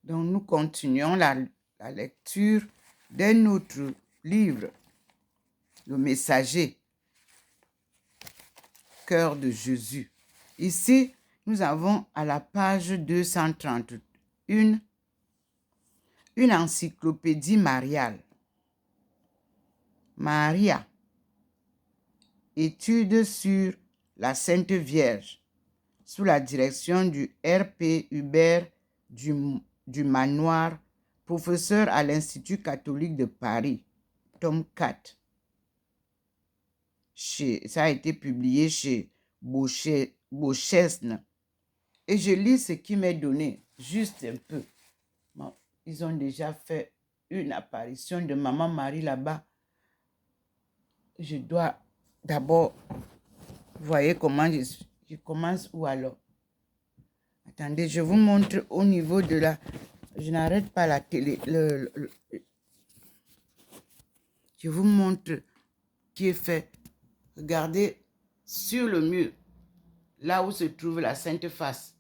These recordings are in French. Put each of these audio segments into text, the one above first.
Donc, nous continuons la lecture d'un autre livre, Le Messager, Cœur de Jésus. Ici, nous avons à la page 231 une encyclopédie mariale. Maria, étude sur la Sainte Vierge, sous la direction du R.P. Hubert du Manoir, professeur à l'Institut catholique de Paris, tome 4. Ça a été publié chez Beauchesne. Et je lis ce qui m'est donné, juste un peu. Bon, ils ont déjà fait une apparition de Maman Marie là-bas. Je dois d'abord, vous voyez comment je commence où alors? Attendez, je vous montre au niveau de la... Je n'arrête pas la télé. Je vous montre qui est fait. Regardez sur le mur, là où se trouve la Sainte Face.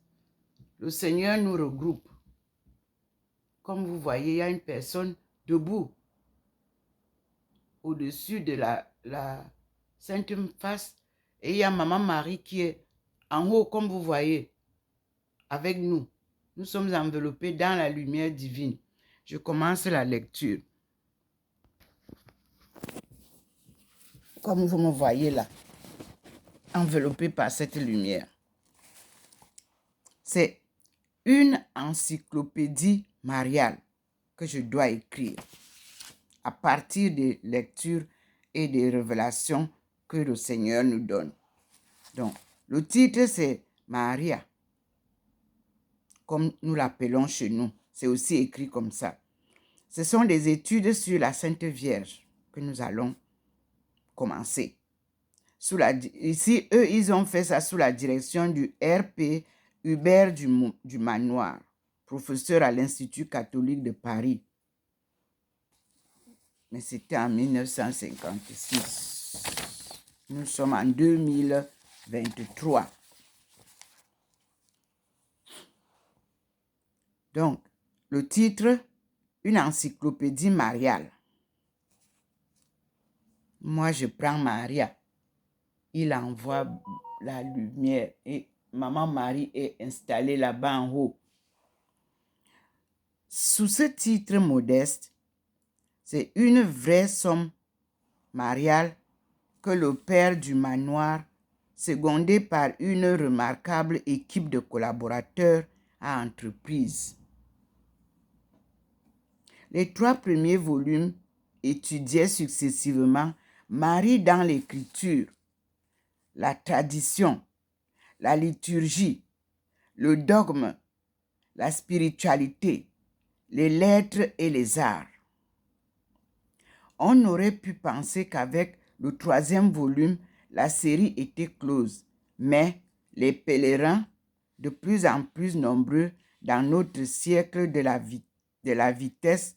Le Seigneur nous regroupe. Comme vous voyez, il y a une personne debout au-dessus de la Sainte Face. Et il y a Maman Marie qui est en haut, comme vous voyez, avec nous. Nous sommes enveloppés dans la lumière divine. Je commence la lecture. Comme vous me voyez là, enveloppé par cette lumière. C'est une encyclopédie mariale que je dois écrire à partir des lectures et des révélations que le Seigneur nous donne. Donc, le titre, c'est Maria, comme nous l'appelons chez nous. C'est aussi écrit comme ça. Ce sont des études sur la Sainte Vierge que nous allons commencer. Ici, eux, ils ont fait ça sous la direction du R.P. Hubert du Manoir, professeur à l'Institut catholique de Paris. Mais c'était en 1956. Nous sommes en 2023. Donc, le titre, une encyclopédie mariale. Moi, je prends Maria. Il envoie la lumière et Maman Marie est installée là-bas en haut. Sous ce titre modeste, c'est une vraie somme mariale que le père du manoir, secondé par une remarquable équipe de collaborateurs, a entreprise. Les 3 premiers volumes étudiaient successivement Marie dans l'écriture, la tradition, la liturgie, le dogme, la spiritualité, les lettres et les arts. On aurait pu penser qu'avec le 3e volume, la série était close, mais les pèlerins, de plus en plus nombreux dans notre siècle de la vitesse,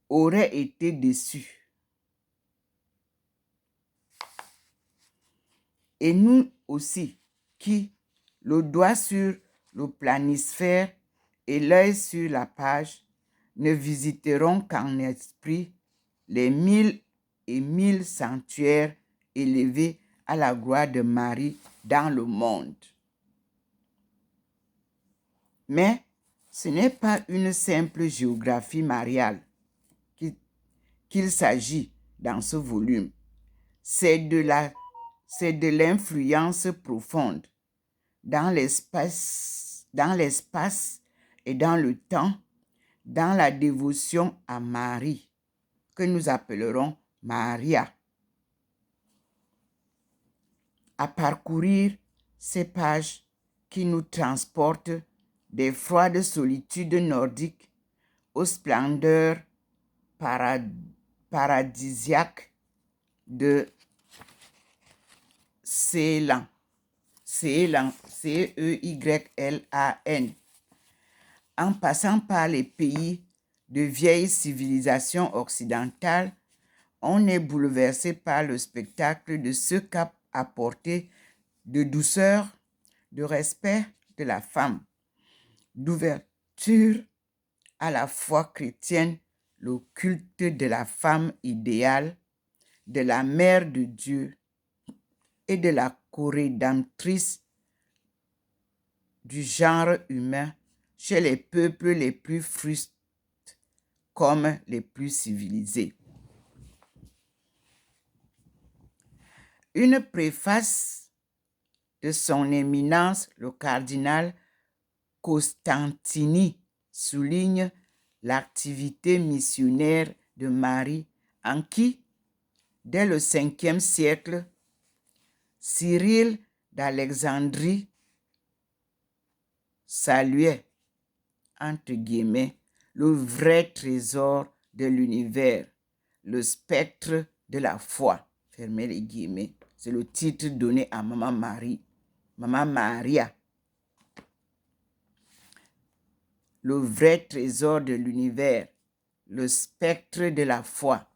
auraient été déçus. Et nous aussi, qui, le doigt sur le planisphère et l'œil sur la page, ne visiterons qu'en esprit les 1000 et 1000 sanctuaires élevés à la gloire de Marie dans le monde. Mais ce n'est pas une simple géographie mariale qu'il s'agit dans ce volume. C'est de l'influence profonde dans l'espace et dans le temps, dans la dévotion à Marie, que nous appellerons Maria. À parcourir ces pages qui nous transportent des froides solitudes nordiques aux splendeurs paradisiaques de Ceylan. Ceylan, C-E-Y-L-A-N. En passant par les pays de vieilles civilisations occidentales, on est bouleversé par le spectacle de ce qu'a apporté de douceur, de respect de la femme. d'ouverture à la foi chrétienne, le culte de la femme idéale, de la mère de Dieu et de la co-rédemptrice du genre humain chez les peuples les plus frustes comme les plus civilisés. Une préface de son éminence, le cardinal Costantini, souligne l'activité missionnaire de Marie, en qui, dès le 5e siècle, Cyril d'Alexandrie saluait, entre guillemets, le vrai trésor de l'univers, le spectre de la foi, fermez les guillemets. C'est le titre donné à Maman Marie, Maman Maria. Le vrai trésor de l'univers, le spectre de la foi.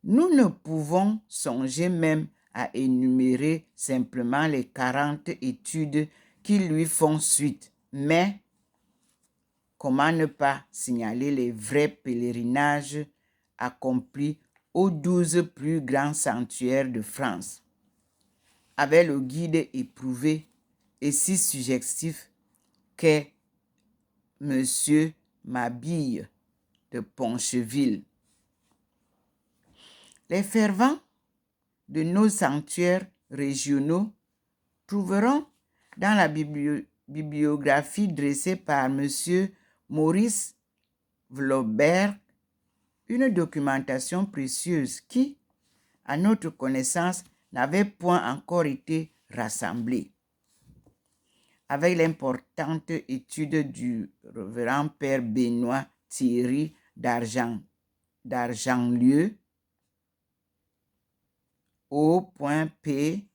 Nous ne pouvons songer même à énumérer simplement les 40 études qui lui font suite, mais comment ne pas signaler les vrais pèlerinages accomplis aux 12 plus grands sanctuaires de France, avec le guide éprouvé et si suggestif qu'est Monsieur Mabille de Poncheville. Les fervents de nos sanctuaires régionaux trouveront dans la bibliographie dressée par Monsieur Maurice Vlobert une documentation précieuse qui, à notre connaissance, n'avait point encore été rassemblée. Avec l'importante étude du révérend Père Benoît Thierry d'Argentlieu, O.P.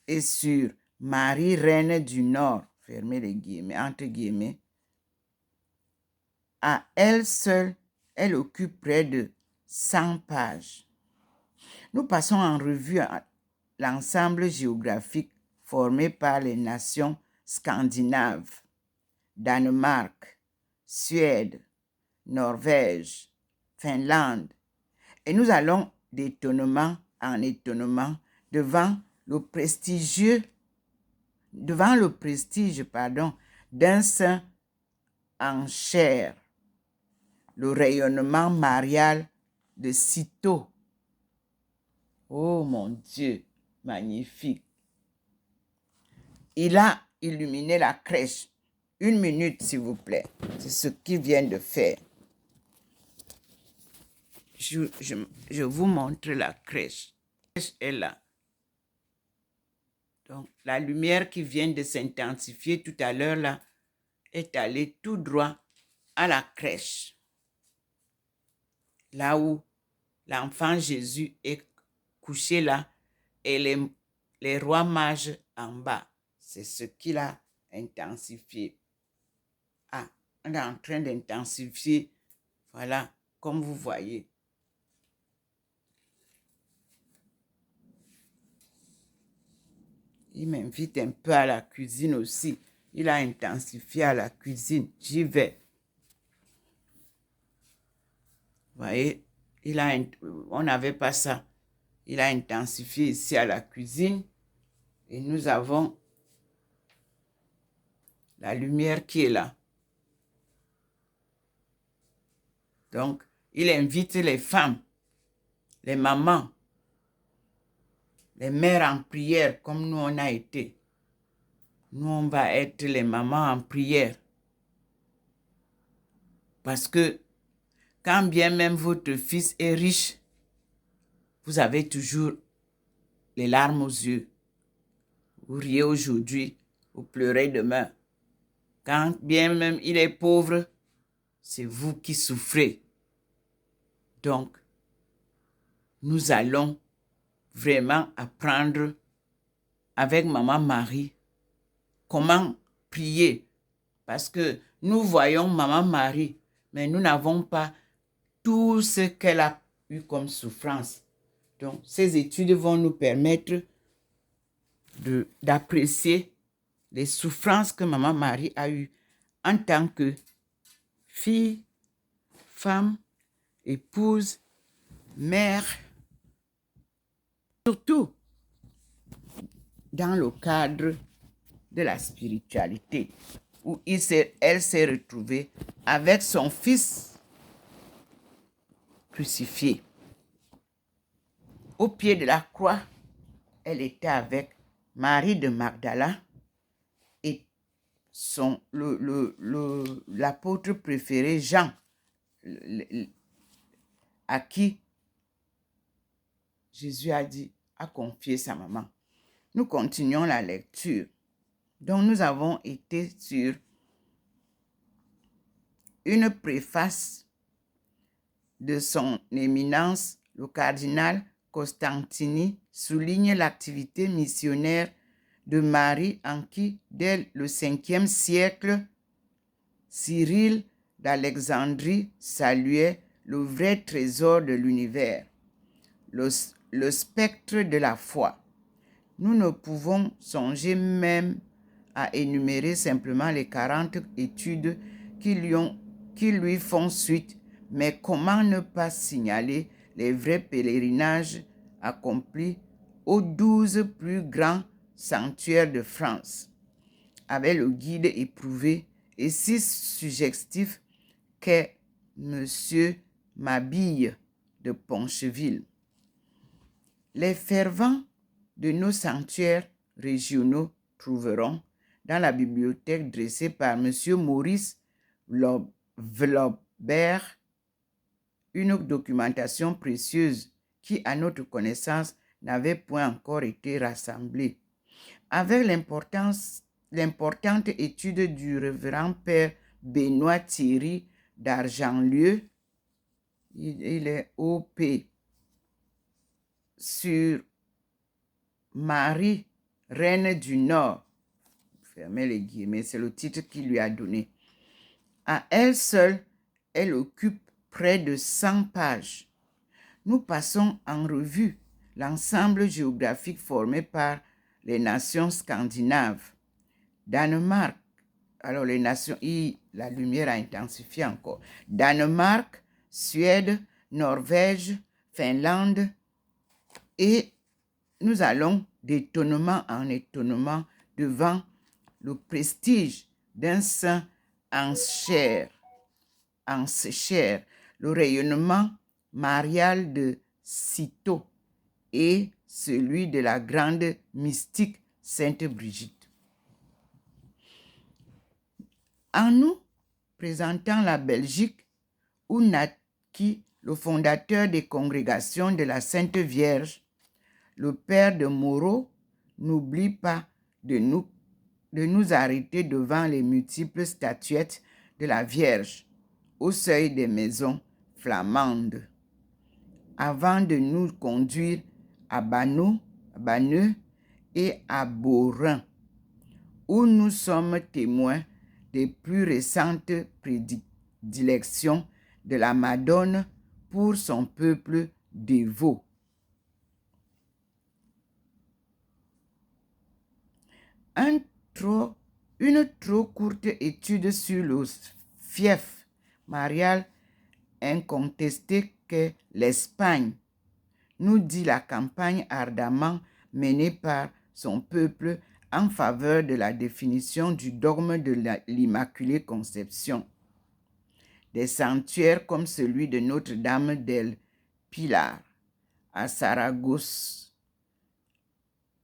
et sur Marie Reine du Nord, fermez les guillemets, entre guillemets, à elle seule, elle occupe près de 100 pages. Nous passons en revue l'ensemble géographique formé par les nations scandinaves, Danemark, Suède, Norvège, Finlande, et nous allons d'étonnement en étonnement devant le prestige d'un saint en chair, le rayonnement marial de Cîteaux. Oh mon Dieu, magnifique. Il a illuminé la crèche. 1 minute, s'il vous plaît. C'est ce qu'il vient de faire. Je vous montre la crèche. La crèche est là. Donc, la lumière qui vient de s'intensifier tout à l'heure là est allée tout droit à la crèche. Là où l'enfant Jésus est couché là et les rois mages en bas. C'est ce qu'il a intensifié. Ah, on est en train d'intensifier. Voilà, comme vous voyez. Il m'invite un peu à la cuisine aussi. Il a intensifié à la cuisine. J'y vais. Vous voyez, on n'avait pas ça. Il a intensifié ici à la cuisine. Et nous avons la lumière qui est là. Donc, il invite les femmes, les mamans, les mères en prière, comme nous on a été. Nous, on va être les mamans en prière. Parce que quand bien même votre fils est riche, vous avez toujours les larmes aux yeux. Vous riez aujourd'hui, vous pleurez demain. Quand bien même il est pauvre, c'est vous qui souffrez. Donc, nous allons vraiment apprendre avec Maman Marie comment prier. Parce que nous voyons Maman Marie, mais nous n'avons pas tout ce qu'elle a eu comme souffrance. Donc, ces études vont nous permettre d'apprécier les souffrances que Maman Marie a eues en tant que fille, femme, épouse, mère, surtout dans le cadre de la spiritualité, où elle s'est retrouvée avec son fils crucifié. Au pied de la croix, elle était avec Marie de Magdala et l'apôtre préféré Jean, à qui Jésus a confié sa maman. Nous continuons la lecture. Donc nous avons été sur une préface de son éminence, le cardinal Costantini souligne l'activité missionnaire de Marie en qui, dès le 5e siècle, Cyril d'Alexandrie saluait le vrai trésor de l'univers, le spectre de la foi. Nous ne pouvons songer même à énumérer simplement les 40 études qui lui font suite, mais comment ne pas signaler les vrais pèlerinages accomplis aux 12 plus grands sanctuaires de France, avec le guide éprouvé et si suggestif qu'est M. Mabille de Poncheville. Les fervents de nos sanctuaires régionaux trouveront dans la bibliothèque dressée par M. Maurice Vlobert une documentation précieuse qui, à notre connaissance, n'avait point encore été rassemblée. Avec l'importante étude du révérend père Benoît Thierry d'Argentlieu, il est OP, sur Marie, reine du Nord, fermez les guillemets, c'est le titre qu'il lui a donné. À elle seule, elle occupe près de 100 pages. Nous passons en revue l'ensemble géographique formé par les nations scandinaves. Danemark, alors les nations, la lumière a intensifié encore. Danemark, Suède, Norvège, Finlande, et nous allons d'étonnement en étonnement devant le prestige d'un saint en chair, le rayonnement marial de Cîteaux et celui de la grande mystique Sainte Brigitte. En nous présentant la Belgique, où naquit le fondateur des congrégations de la Sainte Vierge, le père de Moreau n'oublie pas de nous arrêter devant les multiples statuettes de la Vierge au seuil des maisons flamandes, avant de nous conduire à Banneux et à Beaurain, où nous sommes témoins des plus récentes prédilections de la Madone pour son peuple dévot. Une trop courte étude sur le fief marial incontesté qu'est l'Espagne nous dit la campagne ardemment menée par son peuple en faveur de la définition du dogme de l'Immaculée Conception. Des sanctuaires comme celui de Notre-Dame del Pilar à Saragosse,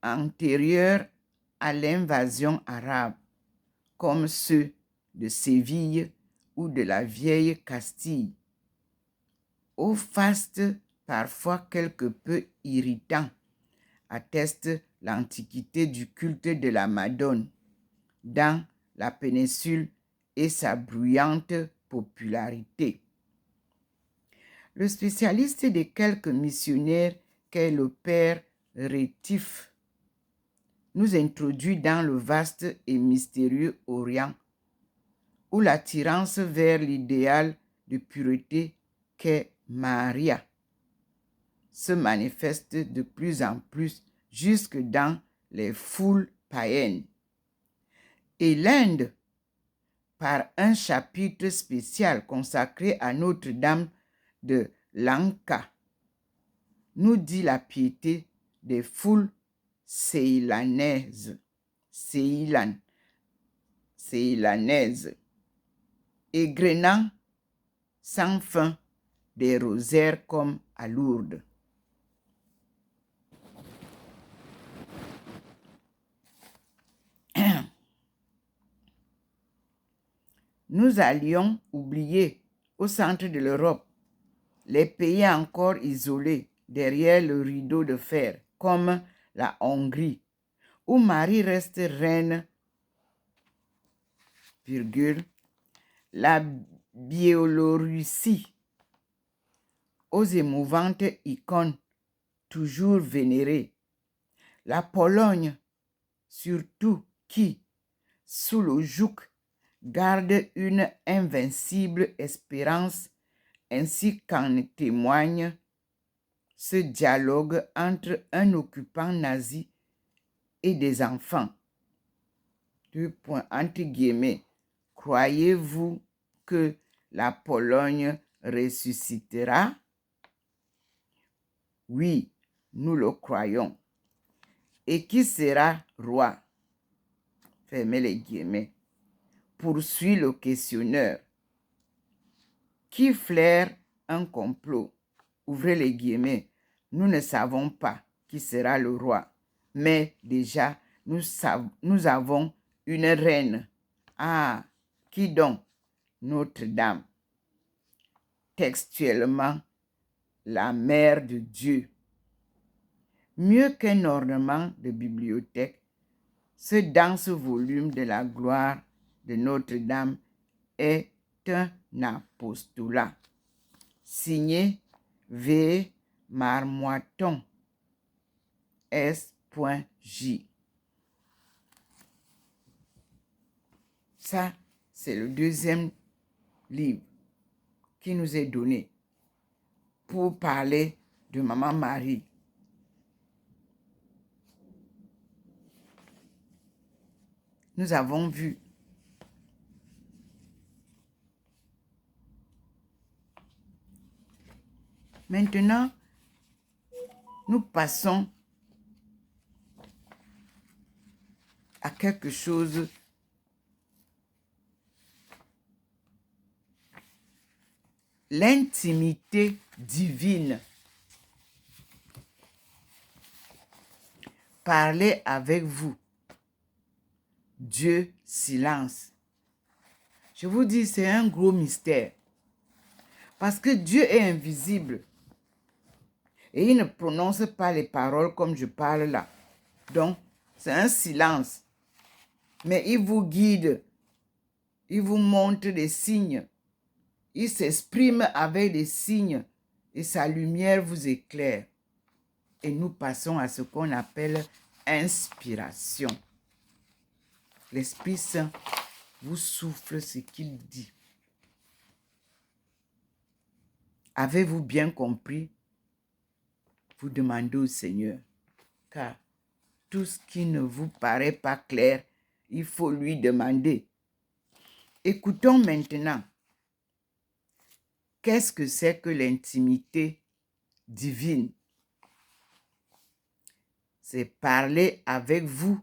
antérieurs à l'invasion arabe, comme ceux de Séville ou de la vieille Castille, au faste parfois quelque peu irritant, atteste l'antiquité du culte de la Madone dans la péninsule et sa bruyante popularité. Le spécialiste des quelques missionnaires qu'est le père Rétif nous introduit dans le vaste et mystérieux Orient, où l'attirance vers l'idéal de pureté qu'est Maria se manifeste de plus en plus jusque dans les foules païennes. et l'Inde par un chapitre spécial consacré à Notre-Dame de Lanka, nous dit la piété des foules ceylanaises, égrenant sans fin des rosaires comme à Lourdes. Nous allions oublier au centre de l'Europe les pays encore isolés derrière le rideau de fer, comme la Hongrie, où Marie reste reine, la Biélorussie, aux émouvantes icônes toujours vénérées, la Pologne, surtout qui, sous le joug, garde une invincible espérance, ainsi qu'en témoigne ce dialogue entre un occupant nazi et des enfants. Entre guillemets, croyez-vous que la Pologne ressuscitera? Oui, nous le croyons. Et qui sera roi? Fermez les guillemets. Poursuit le questionneur. Qui flaire un complot? Ouvrez les guillemets. Nous ne savons pas qui sera le roi, mais déjà, nous avons une reine. Ah, qui donc? Notre-Dame. Textuellement, la mère de Dieu. Mieux qu'un ornement de bibliothèque, ce dense volume de la gloire de Notre-Dame est un apostolat. Signé V. Marmoiton S.J. Ça, c'est le deuxième livre qui nous est donné pour parler de Maman Marie. Nous avons vu maintenant, nous passons à quelque chose l'intimité divine. Parler avec vous. Dieu, silence. Je vous dis, c'est un gros mystère. Parce que Dieu est invisible. Et il ne prononce pas les paroles comme je parle là. Donc, c'est un silence. Mais il vous guide. Il vous montre des signes. Il s'exprime avec des signes. Et sa lumière vous éclaire. Et nous passons à ce qu'on appelle inspiration. L'Esprit Saint vous souffle ce qu'il dit. Avez-vous bien compris? Vous demandez au Seigneur. Car tout ce qui ne vous paraît pas clair, il faut lui demander. Écoutons maintenant. Qu'est-ce que c'est que l'intimité divine? C'est parler avec vous.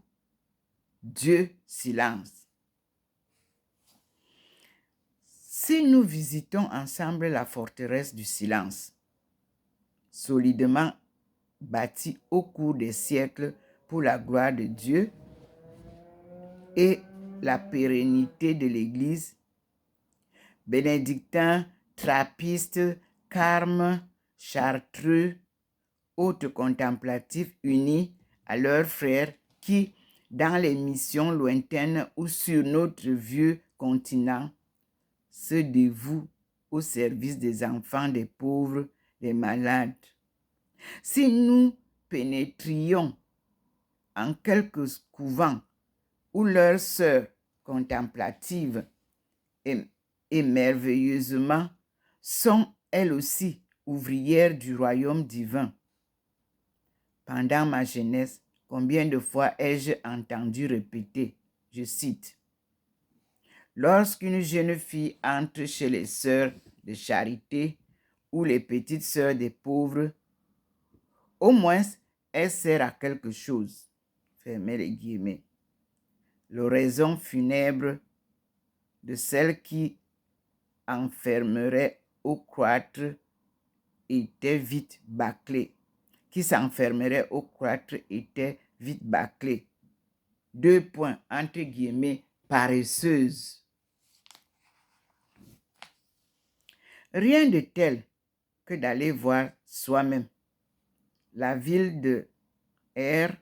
Dieu, silence. Si nous visitons ensemble la forteresse du silence, solidement bâtie au cours des siècles pour la gloire de Dieu et la pérennité de l'Église, bénédictins, trappistes, carmes, chartreux, autres contemplatifs unis à leurs frères qui, dans les missions lointaines ou sur notre vieux continent, se dévouent au service des enfants, des pauvres, des malades. Si nous pénétrions en quelques couvents où leurs sœurs contemplatives et merveilleusement sont elles aussi ouvrières du royaume divin. Pendant ma jeunesse, combien de fois ai-je entendu répéter, je cite, Lorsqu'une jeune fille entre chez les sœurs de charité ou les petites sœurs des pauvres, au moins elle sert à quelque chose. Fermez les guillemets. L'oraison funèbre de celle qui enfermerait au cloître était vite bâclée. Qui s'enfermerait au cloître était vite bâclée. 2 points, entre guillemets, paresseuse. Rien de tel que d'aller voir soi-même. La ville de R...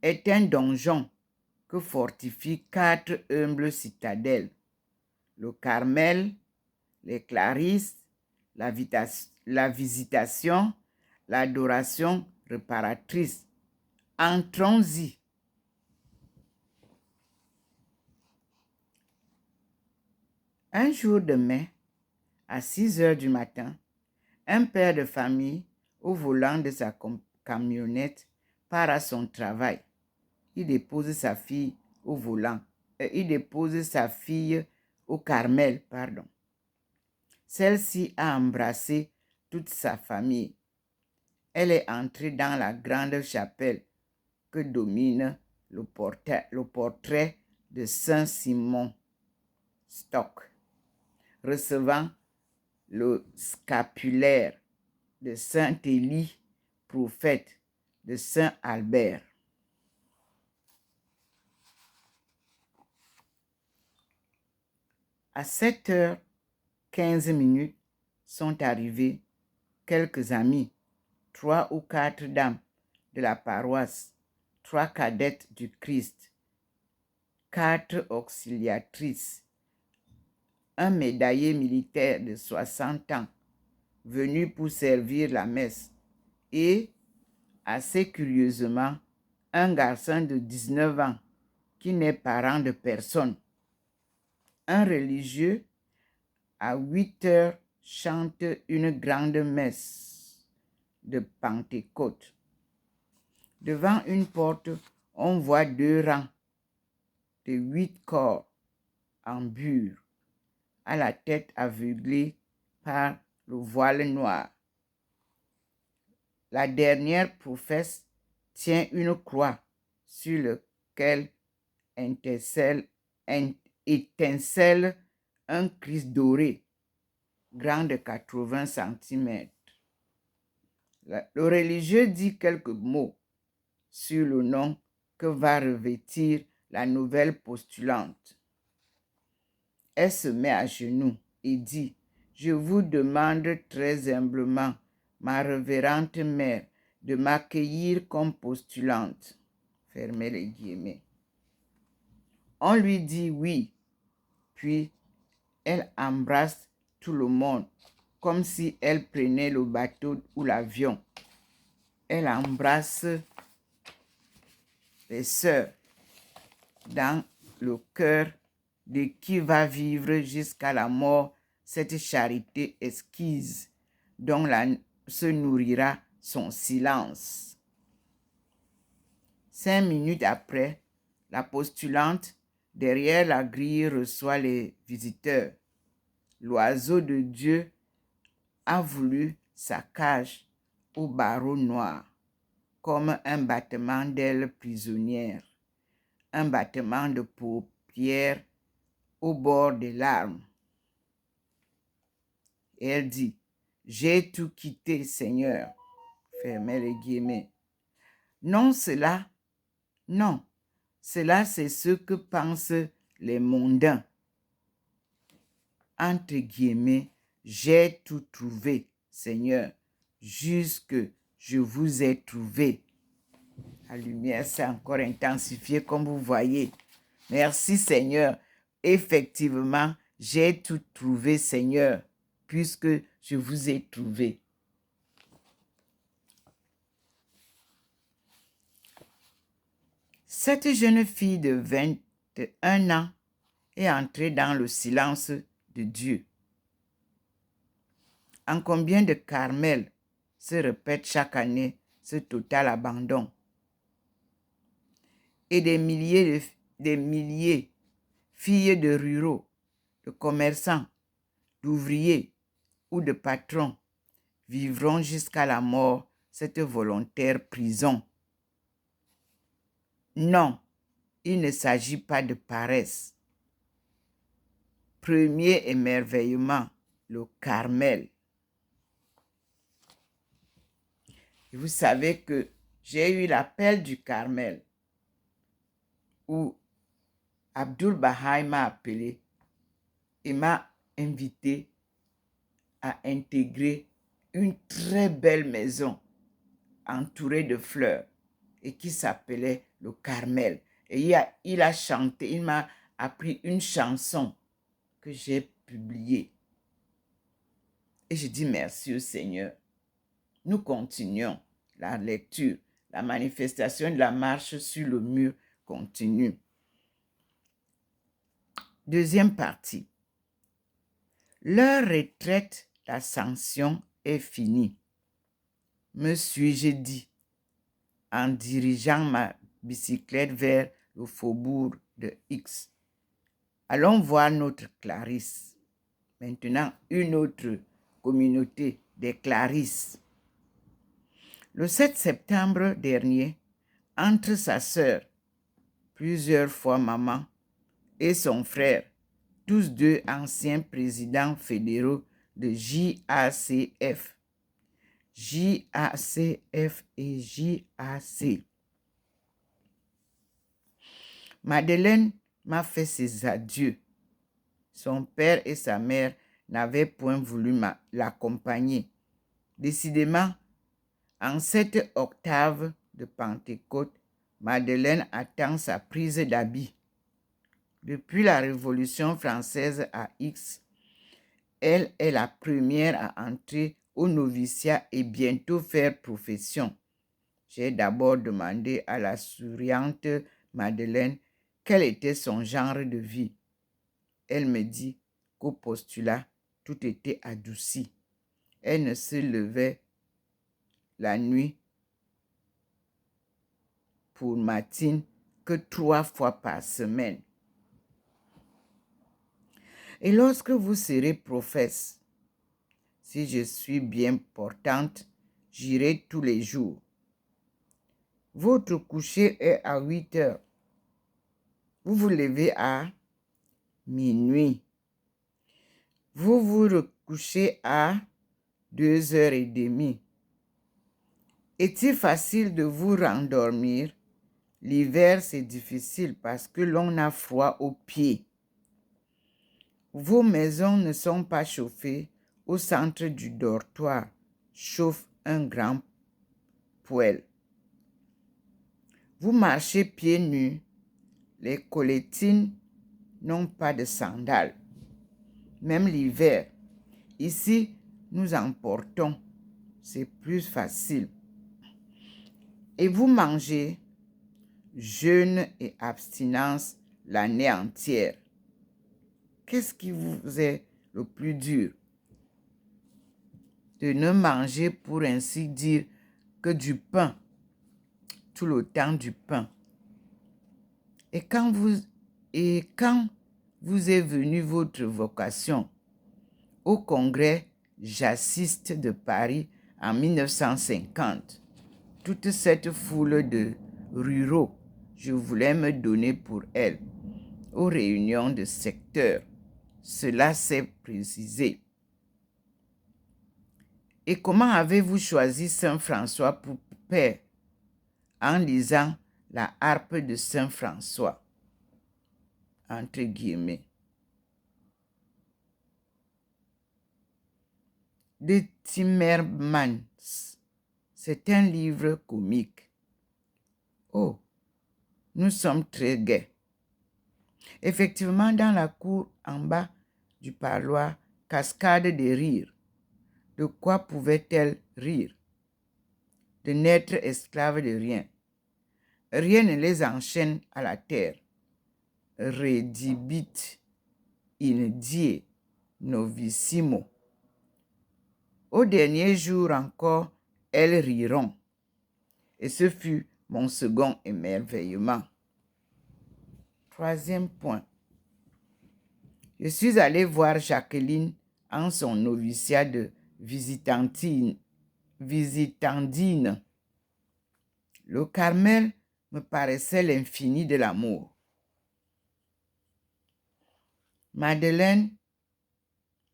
est un donjon que fortifient 4 humbles citadelles. Le Carmel, les Clarisses, la visitation, l'adoration réparatrice. Entrons-y. Un jour de mai, à 6 heures du matin, un père de famille, au volant de sa camionnette, part à son travail. Il dépose sa fille au volant. Il dépose sa fille au Carmel, pardon. Celle-ci a embrassé toute sa famille. Elle est entrée dans la grande chapelle que domine le portrait de Saint Simon Stock, recevant le scapulaire de Saint Élie, prophète, de Saint Albert. À 7h15 sont arrivés quelques amis, 3 ou 4 dames de la paroisse, 3 cadettes du Christ, 4 auxiliatrices, un médaillé militaire de 60 ans venu pour servir la messe et, assez curieusement, un garçon de 19 ans qui n'est parent de personne. Un religieux à 8 heures chante une grande messe de Pentecôte. Devant une porte, on voit 2 rangs de 8 corps en bure, à la tête aveuglée par le voile noir. La dernière professe tient une croix sur laquelle étincelle un Christ doré, grand de 80 cm. Le religieux dit quelques mots sur le nom que va revêtir la nouvelle postulante. Elle se met à genoux et dit: « Je vous demande très humblement, ma révérende mère, de m'accueillir comme postulante. » Fermez les guillemets. On lui dit oui, puis elle embrasse tout le monde comme si elle prenait le bateau ou l'avion. Elle embrasse les sœurs dans le cœur de qui va vivre jusqu'à la mort cette charité exquise dont se nourrira son silence. 5 minutes après, la postulante, derrière la grille, reçoit les visiteurs. L'oiseau de Dieu a voulu sa cage au barreau noir, comme un battement d'ailes prisonnières, un battement de paupières au bord des larmes. Et elle dit: « J'ai tout quitté, Seigneur. » Fermez les guillemets. Non, cela, c'est ce que pensent les mondains. Entre guillemets, j'ai tout trouvé, Seigneur, jusque je vous ai trouvé. La lumière s'est encore intensifiée, comme vous voyez. Merci, Seigneur. Effectivement, j'ai tout trouvé, Seigneur, puisque je vous ai trouvé. Cette jeune fille de 21 ans est entrée dans le silence de Dieu. En combien de Carmel se répète chaque année ce total abandon? Et des milliers filles de ruraux, de commerçants, d'ouvriers ou de patrons, vivront jusqu'à la mort cette volontaire prison. Non, il ne s'agit pas de paresse. Premier émerveillement, le Carmel. Et vous savez que j'ai eu l'appel du Carmel où Abdul Baha'i m'a appelé et m'a invité à intégrer une très belle maison entourée de fleurs et qui s'appelait le Carmel. Et il a chanté, il m'a appris une chanson que j'ai publiée. Et je dis merci au Seigneur. Nous continuons la lecture. La manifestation de la marche sur le mur continue. Deuxième partie. Leur retraite d'ascension est finie, me suis-je dit, en dirigeant ma bicyclette vers le faubourg de X. Allons voir notre Clarisse. Maintenant, une autre communauté des Clarisses. Le 7 septembre dernier, entre sa sœur, plusieurs fois maman, et son frère, tous deux anciens présidents fédéraux de JACF. JACF et JAC. Madeleine m'a fait ses adieux. Son père et sa mère n'avaient point voulu l'accompagner. Décidément, en cette octave de Pentecôte, Madeleine attend sa prise d'habit. Depuis la Révolution française à X, elle est la première à entrer au noviciat et bientôt faire profession. J'ai d'abord demandé à la souriante Madeleine quel était son genre de vie. Elle me dit qu'au postulat, tout était adouci. Elle ne se levait la nuit pour matine que 3 fois par semaine. Et lorsque vous serez professe, si je suis bien portante, j'irai tous les jours. Votre coucher est à 8 heures. Vous vous levez à minuit. Vous vous recouchez à 2h30. Est-il facile de vous rendormir? L'hiver, c'est difficile parce que l'on a froid aux pieds. Vos maisons ne sont pas chauffées. Au centre du dortoir chauffe un grand poêle. Vous marchez pieds nus. Les colétines n'ont pas de sandales. Même l'hiver. Ici, nous en portons. C'est plus facile. Et vous mangez jeûne et abstinence l'année entière. Qu'est-ce qui vous est le plus dur? De ne manger, pour ainsi dire, que du pain, tout le temps du pain. Et quand vous est venue votre vocation au congrès jazziste de Paris en 1950, toute cette foule de ruraux, je voulais me donner pour elle aux réunions de secteur. Cela s'est précisé. Et comment avez-vous choisi Saint François pour père? En lisant la harpe de Saint François, entre guillemets. De Timmermans. C'est un livre comique. Oh, nous sommes très gais. Effectivement, dans la cour en bas du parloir, cascade de rire. De quoi pouvait-elle rire? De n'être esclave de rien. Rien ne les enchaîne à la terre. Redibit in die novissimo. Au dernier jour encore, elles riront. Et ce fut mon second émerveillement. Troisième point. Je suis allée voir Jacqueline en son noviciat de visitandine. Le Carmel me paraissait l'infini de l'amour. Madeleine,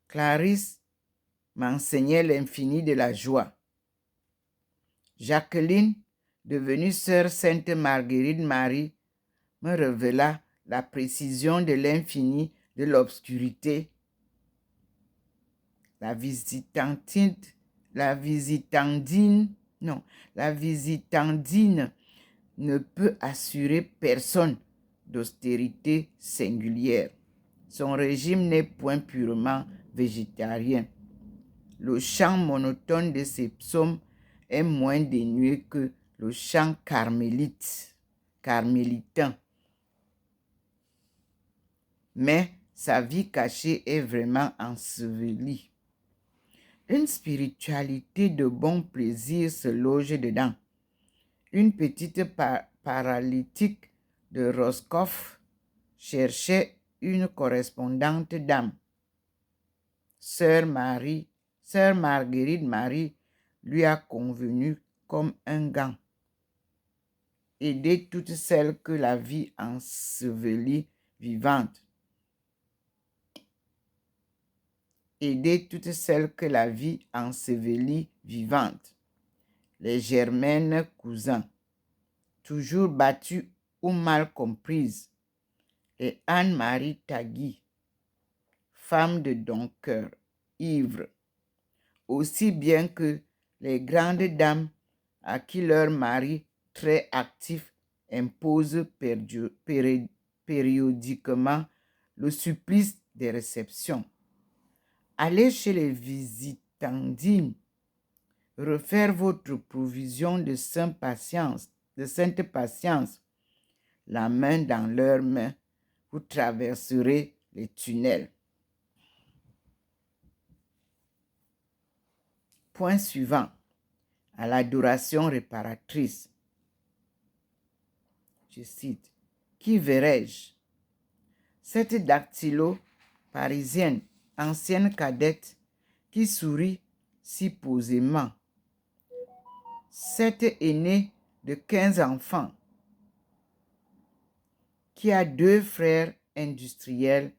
Clarisse m'enseignait l'infini de la joie. Jacqueline, devenue sœur Sainte Marguerite Marie, me révéla la précision de l'infini de l'obscurité. La visitandine ne peut assurer personne d'austérité singulière. Son régime n'est point purement végétarien. Le chant monotone de ses psaumes est moins dénué que le chant carmélitain. Mais sa vie cachée est vraiment ensevelie. Une spiritualité de bon plaisir se loge dedans. Une petite paralytique de Roscoff cherchait une correspondante d'âme. Sœur Marguerite Marie lui a convenu comme un gant. Aider toutes celles que la vie ensevelit vivantes. Aider toutes celles que la vie ensevelit vivantes. Les Germaines cousins, toujours battues ou mal comprises. Et Anne-Marie Tagui, femme de Doncoeur, ivre, aussi bien que les grandes dames à qui leur mari très actif impose périodiquement le supplice des réceptions. Allez chez les visitandines, refaire votre provision de sainte patience, la main dans leurs mains, vous traverserez les tunnels. Point suivant, à l'adoration réparatrice. Je cite, « Qui verrai-je? Cette dactylo parisienne, ancienne cadette, qui sourit si posément. Cette aînée de 15 enfants, qui a 2 frères industriels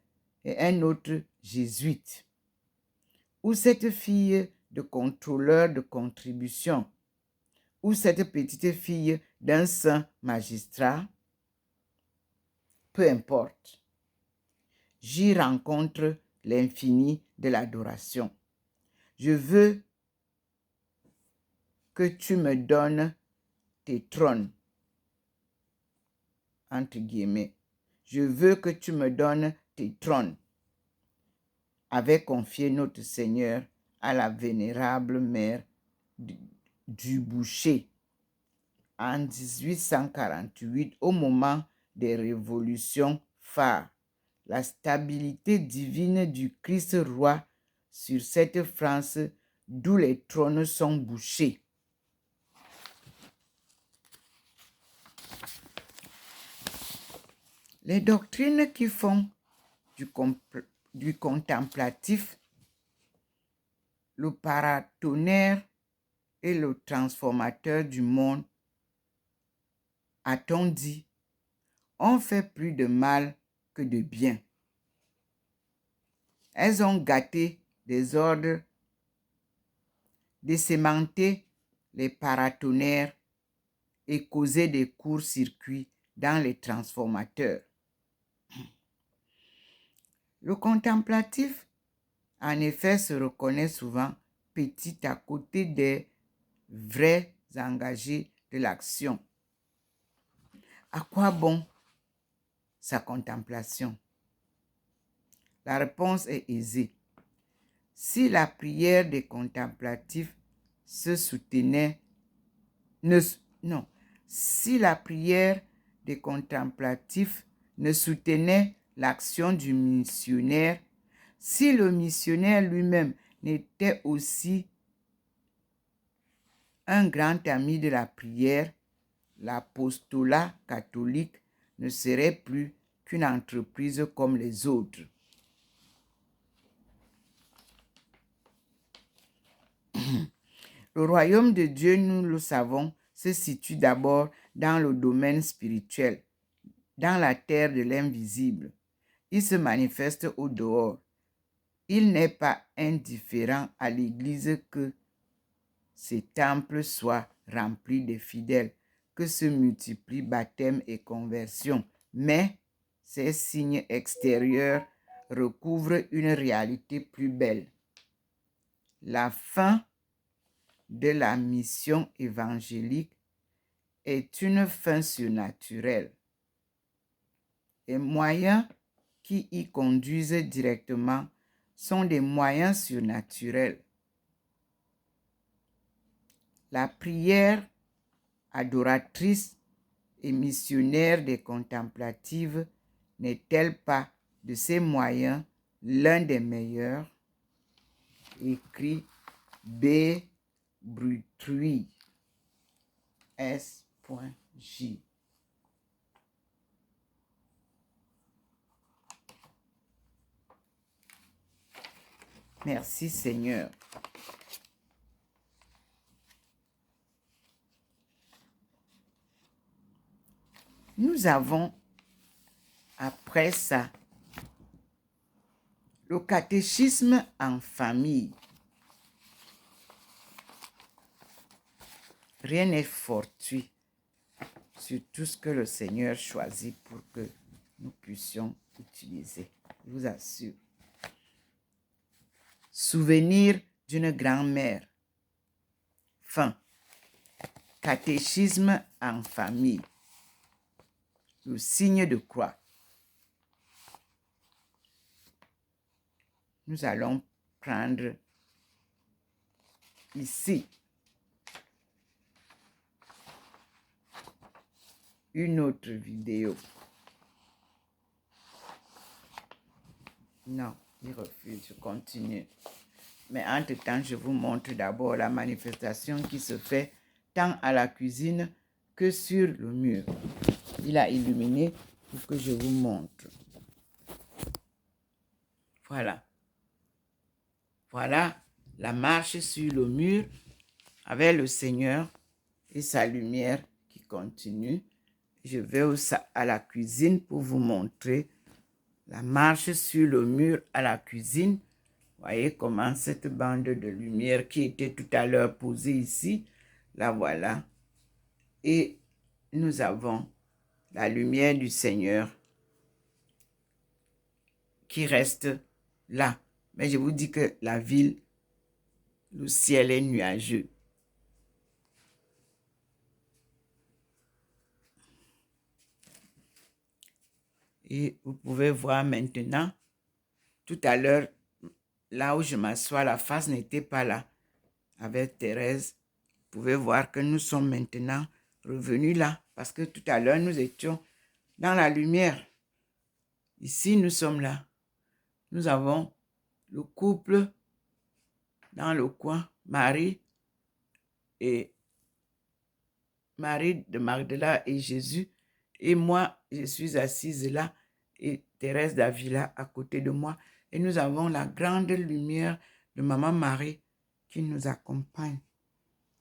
et un autre jésuite. Ou cette fille de contrôleur de contribution, ou cette petite fille d'un saint magistrat, peu importe. J'y rencontre l'infini de l'adoration. Je veux que tu me donnes tes trônes, entre guillemets. Je veux que tu me donnes tes trônes, avait confié notre Seigneur à la vénérable mère du boucher en 1848 au moment des révolutions phares. La stabilité divine du Christ roi sur cette France d'où les trônes sont bouchés. Les doctrines qui font du contemplatif le paratonnerre et le transformateur du monde, a-t-on dit, ont fait plus de mal que de bien. Elles ont gâté des ordres, décémenté les paratonnerres et causé des courts-circuits dans les transformateurs. Le contemplatif, en effet, se reconnaît souvent petit à côté des vrais engagés de l'action. À quoi bon sa contemplation? La réponse est aisée. Si la prière des contemplatifs se soutenait, si la prière des contemplatifs ne soutenait l'action du missionnaire, si le missionnaire lui-même n'était aussi un grand ami de la prière, l'apostolat catholique ne serait plus qu'une entreprise comme les autres. Le royaume de Dieu, nous le savons, se situe d'abord dans le domaine spirituel, dans la terre de l'invisible. Il se manifeste au dehors. Il n'est pas indifférent à l'Église que ces temples soient remplis de fidèles, que se multiplient baptêmes et conversions, mais ces signes extérieurs recouvrent une réalité plus belle. La fin de la mission évangélique est une fin surnaturelle. Les moyens qui y conduisent directement sont des moyens surnaturels. La prière adoratrice et missionnaire des contemplatives n'est-elle pas de ces moyens l'un des meilleurs? Écrit B. Brutruy. S.J. Merci Seigneur. Nous avons, après ça, le catéchisme en famille. Rien n'est fortuit sur tout ce que le Seigneur choisit pour que nous puissions utiliser. Je vous assure. Souvenir d'une grand-mère. Fin. Catéchisme en famille. Le signe de croix. Nous allons prendre ici une autre vidéo. Non, il refuse, je continue. Mais entre-temps, je vous montre d'abord la manifestation qui se fait tant à la cuisine que sur le mur. Il a illuminé pour que je vous montre. Voilà. Voilà la marche sur le mur avec le Seigneur et sa lumière qui continue. Je vais à la cuisine pour vous montrer la marche sur le mur à la cuisine. Voyez comment cette bande de lumière qui était tout à l'heure posée ici, la voilà. Et nous avons la lumière du Seigneur qui reste là. Mais je vous dis que la ville, le ciel est nuageux. Et vous pouvez voir maintenant, tout à l'heure, là où je m'assois, la face n'était pas là. Avec Thérèse, vous pouvez voir que nous sommes maintenant revenus là. Parce que tout à l'heure, nous étions dans la lumière. Ici, nous sommes là. Nous avons le couple dans le coin, Marie de Magdala et Jésus. Et moi, je suis assise là et Thérèse d'Avila à côté de moi. Et nous avons la grande lumière de Maman Marie qui nous accompagne.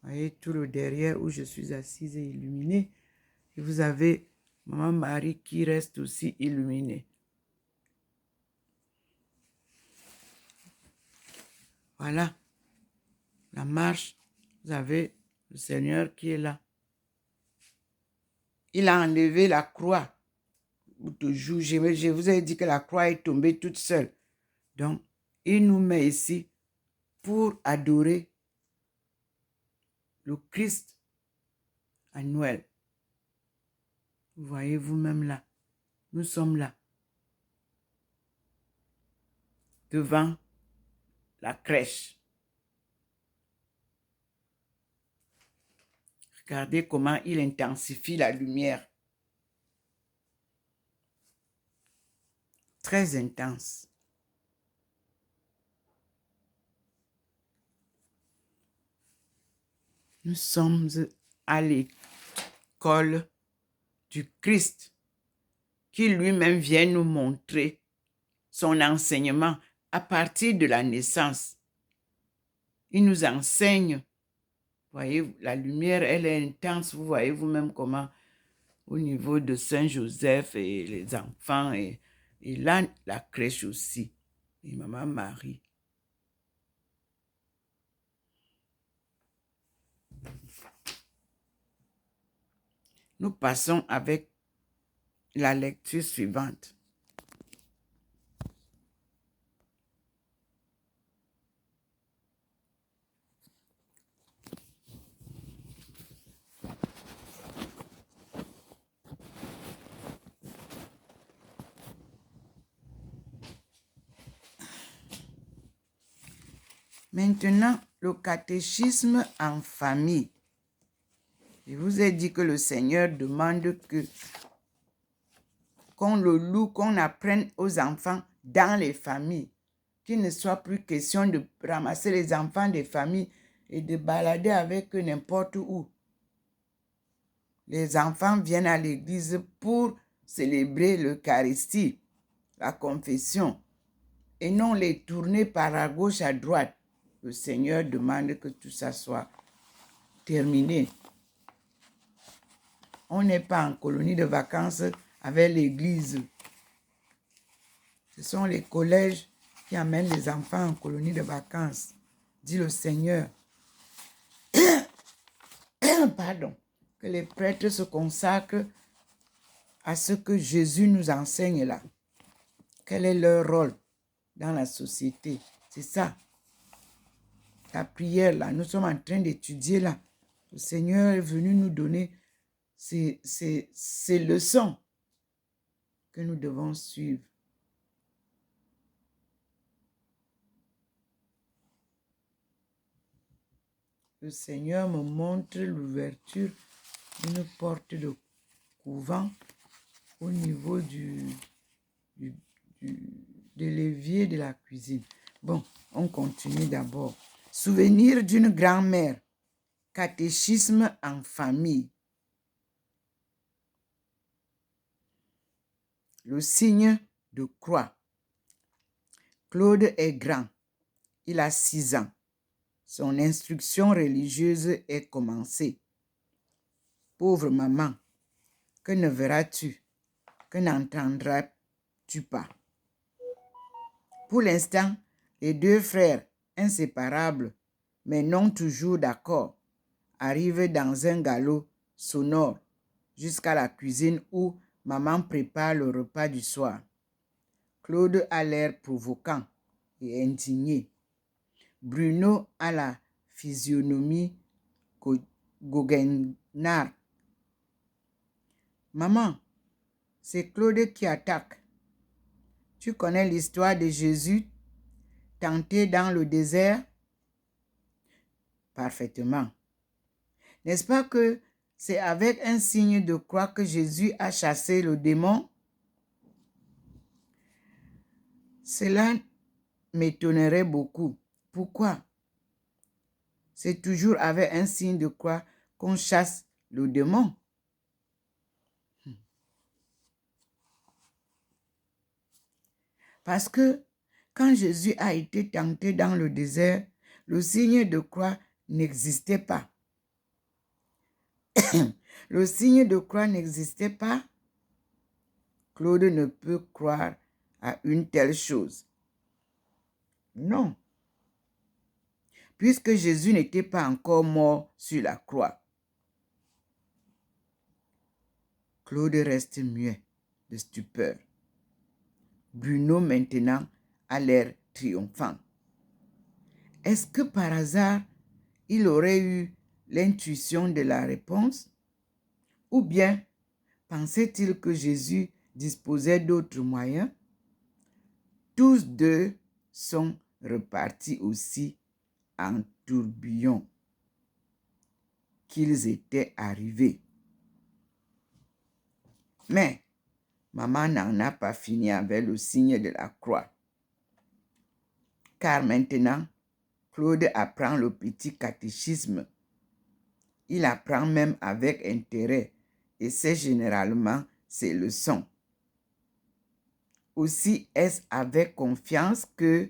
Vous voyez, tout le derrière où je suis assise et illuminée. Et vous avez Maman Marie qui reste aussi illuminée. Voilà. La marche, vous avez le Seigneur qui est là. Il a enlevé la croix. Je vous ai dit que la croix est tombée toute seule. Donc, il nous met ici pour adorer le Christ à Noël. Vous voyez vous-même là. Nous sommes là. Devant la crèche. Regardez comment il intensifie la lumière. Très intense. Nous sommes à l'école du Christ qui lui-même vient nous montrer son enseignement à partir de la naissance. Il nous enseigne Voyez, la lumière, elle est intense. Vous voyez vous-même comment, au niveau de Saint-Joseph et les enfants, et là, la crèche aussi, et Maman Marie. Nous passons avec la lecture suivante. Maintenant, le catéchisme en famille. Je vous ai dit que le Seigneur demande qu'on le loue, qu'on apprenne aux enfants dans les familles, qu'il ne soit plus question de ramasser les enfants des familles et de balader avec eux n'importe où. Les enfants viennent à l'église pour célébrer l'Eucharistie, la confession, et non les tourner par à gauche, à droite. Le Seigneur demande que tout ça soit terminé. On n'est pas en colonie de vacances avec l'église. Ce sont les collèges qui amènent les enfants en colonie de vacances, dit le Seigneur. Pardon. Que les prêtres se consacrent à ce que Jésus nous enseigne là. Quel est leur rôle dans la société? C'est ça. La prière là, nous sommes en train d'étudier là. Le Seigneur est venu nous donner ces leçons que nous devons suivre. Le Seigneur me montre l'ouverture d'une porte de couvent au niveau de l'évier de la cuisine. Bon, on continue d'abord. Souvenir d'une grand-mère. Catéchisme en famille. Le signe de croix. Claude est grand. Il a 6 ans. Son instruction religieuse est commencée. Pauvre maman, que ne verras-tu? Que n'entendras-tu pas? Pour l'instant, les 2 frères, inséparables, mais non toujours d'accord, arrivent dans un galop sonore jusqu'à la cuisine où maman prépare le repas du soir. Claude a l'air provoquant et indigné. Bruno a la physionomie goguenard. Maman, c'est Claude qui attaque. Tu connais l'histoire de Jésus tenté dans le désert? Parfaitement. N'est-ce pas que c'est avec un signe de croix que Jésus a chassé le démon? Cela m'étonnerait beaucoup. Pourquoi? C'est toujours avec un signe de croix qu'on chasse le démon. Parce que quand Jésus a été tenté dans le désert, le signe de croix n'existait pas. Le signe de croix n'existait pas. Claude ne peut croire à une telle chose. Non. Puisque Jésus n'était pas encore mort sur la croix. Claude reste muet de stupeur. Bruno maintenant a l'air triomphant. Est-ce que par hasard, il aurait eu l'intuition de la réponse? Ou bien pensait-il que Jésus disposait d'autres moyens? Tous 2 sont repartis aussi en tourbillon qu'ils étaient arrivés. Mais maman n'en a pas fini avec le signe de la croix. Car maintenant, Claude apprend le petit catéchisme. Il apprend même avec intérêt et sait généralement ses leçons. Aussi est-ce avec confiance que,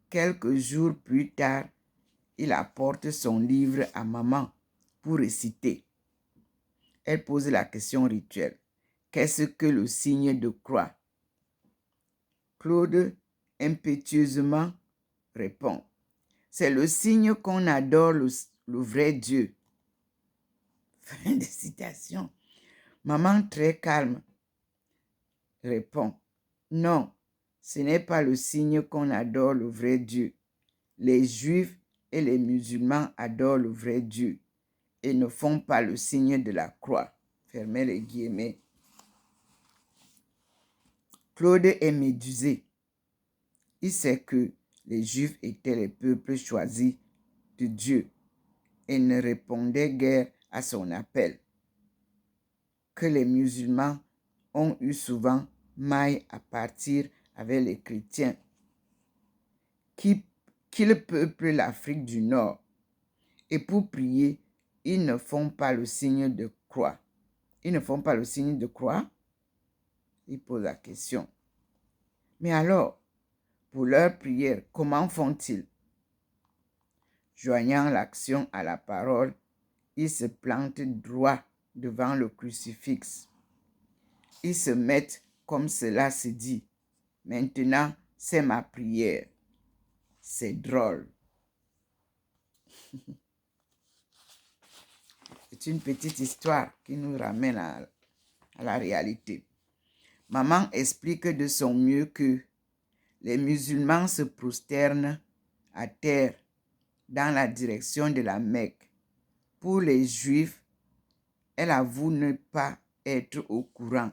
quelques jours plus tard, il apporte son livre à maman pour réciter. Elle pose la question rituelle. Qu'est-ce que le signe de croix? Claude impétueusement répond. C'est le signe qu'on adore le vrai Dieu. Fin de citation. Maman très calme répond. Non, ce n'est pas le signe qu'on adore le vrai Dieu. Les Juifs et les musulmans adorent le vrai Dieu et ne font pas le signe de la croix. Fermez les guillemets. Claude est médusé. Il sait que les Juifs étaient les peuples choisis de Dieu et ne répondaient guère à son appel. Que les musulmans ont eu souvent maille à partir avec les chrétiens qu'ils peuplent l'Afrique du Nord. Et pour prier, ils ne font pas le signe de croix. Ils ne font pas le signe de croix? Il pose la question. Mais alors, pour leur prière, comment font-ils? Joignant l'action à la parole, ils se plantent droit devant le crucifix. Ils se mettent comme cela se dit. Maintenant, c'est ma prière. C'est drôle. C'est une petite histoire qui nous ramène à la réalité. Maman explique de son mieux que les musulmans se prosternent à terre dans la direction de la Mecque. Pour les Juifs, elle avoue ne pas être au courant.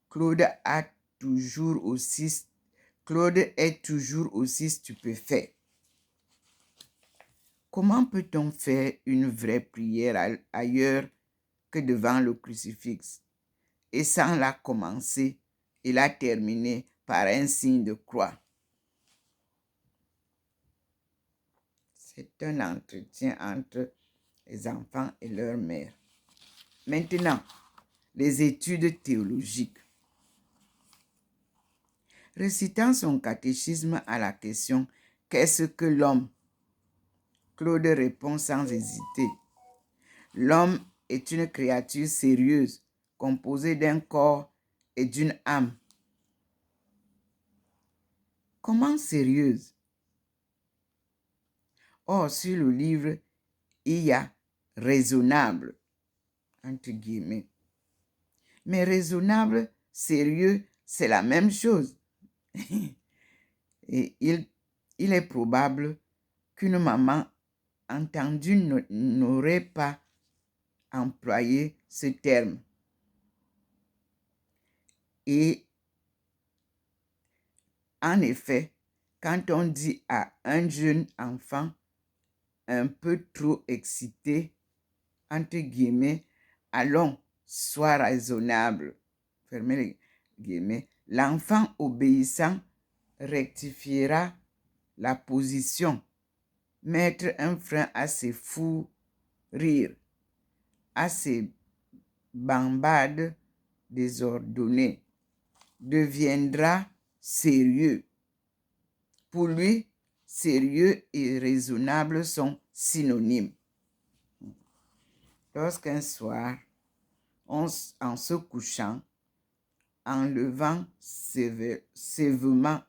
Claude est toujours aussi stupéfait. Comment peut-on faire une vraie prière ailleurs que devant le crucifix et sans la commencer et la terminer par un signe de croix? C'est un entretien entre les enfants et leur mère. Maintenant, les études théologiques. Récitant son catéchisme à la question « Qu'est-ce que l'homme ?» Claude répond sans hésiter. L'homme est une créature sérieuse, composée d'un corps et d'une âme. Comment sérieuse? Or, sur le livre, il y a raisonnable, entre guillemets. Mais raisonnable, sérieux, c'est la même chose. Et il est probable qu'une maman entendue n'aurait pas employé ce terme. Et en effet, quand on dit à un jeune enfant un peu trop excité, entre guillemets, allons, sois raisonnable, fermez les guillemets, l'enfant obéissant rectifiera la position, mettre un frein à ses fous rires, à ses bambades désordonnées, deviendra sérieux. Pour lui, sérieux et raisonnable sont synonymes. Lorsqu'un soir, en se couchant, en levant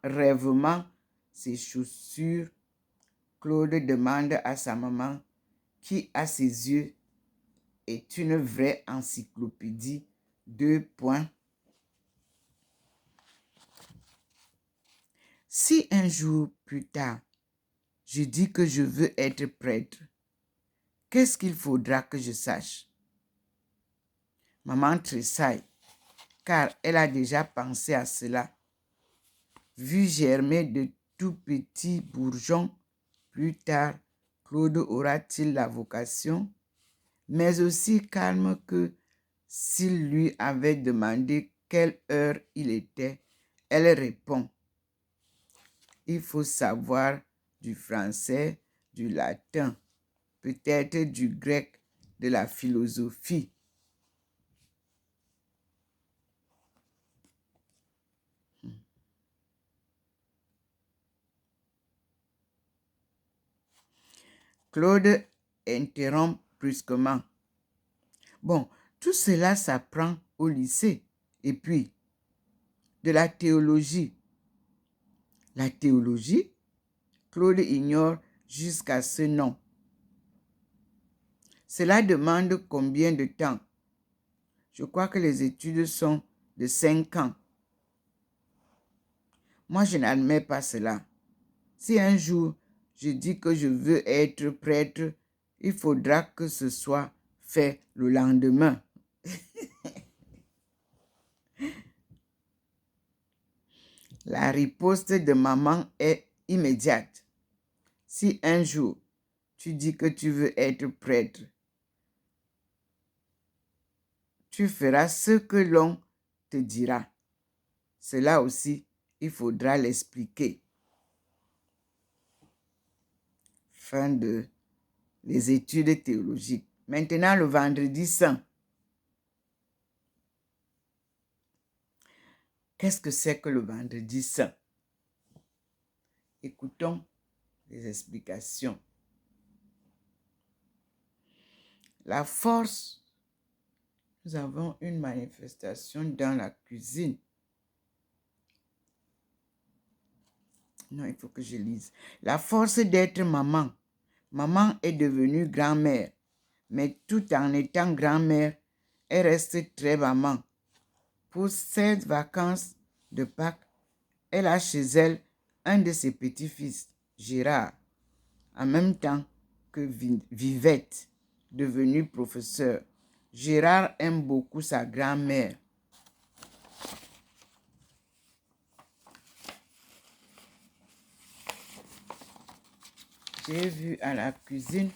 rêvement ses chaussures, Claude demande à sa maman, qui à ses yeux est une vraie encyclopédie, 2 points. Si un jour plus tard, je dis que je veux être prêtre, qu'est-ce qu'il faudra que je sache? Maman tressaille, car elle a déjà pensé à cela. Vu germer de tout petits bourgeons, plus tard, Claude aura-t-il la vocation? Mais aussi calme que s'il lui avait demandé quelle heure il était, elle répond: il faut savoir du français, du latin, peut-être du grec, de la philosophie. Claude interrompt brusquement. Bon, tout cela s'apprend au lycée. Et puis, de la théologie. La théologie, Claude ignore jusqu'à ce nom. Cela demande combien de temps? Je crois que les études sont de 5 ans. Moi, je n'admets pas cela. Si un jour je dis que je veux être prêtre, il faudra que ce soit fait le lendemain. La riposte de maman est immédiate. Si un jour tu dis que tu veux être prêtre, tu feras ce que l'on te dira. Cela aussi, il faudra l'expliquer. Fin de les études théologiques. Maintenant, le vendredi saint. Qu'est-ce que c'est que le vendredi saint? Écoutons les explications. La force, nous avons une manifestation dans la cuisine. Non, il faut que je lise. La force d'être maman. Maman est devenue grand-mère, mais tout en étant grand-mère, elle reste très maman. Pour cette vacances de Pâques, elle a chez elle un de ses petits-fils, Gérard, en même temps que Vivette, devenue professeur. Gérard aime beaucoup sa grand-mère. J'ai vu à la cuisine,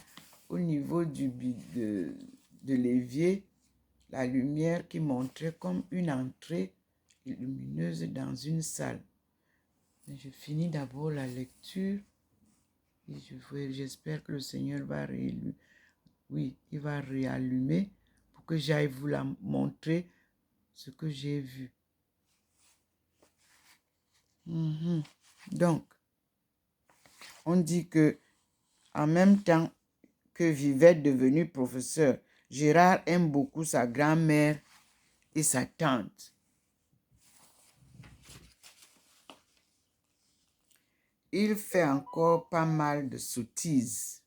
au niveau de l'évier, la lumière qui montrait comme une entrée lumineuse dans une salle. Je finis d'abord la lecture et j'espère que le Seigneur va réallumer. Oui, il va réallumer pour que j'aille vous la montrer ce que j'ai vu. Donc, on dit que en même temps que Vivette devenue professeur, Gérard aime beaucoup sa grand-mère et sa tante. Il fait encore pas mal de sottises,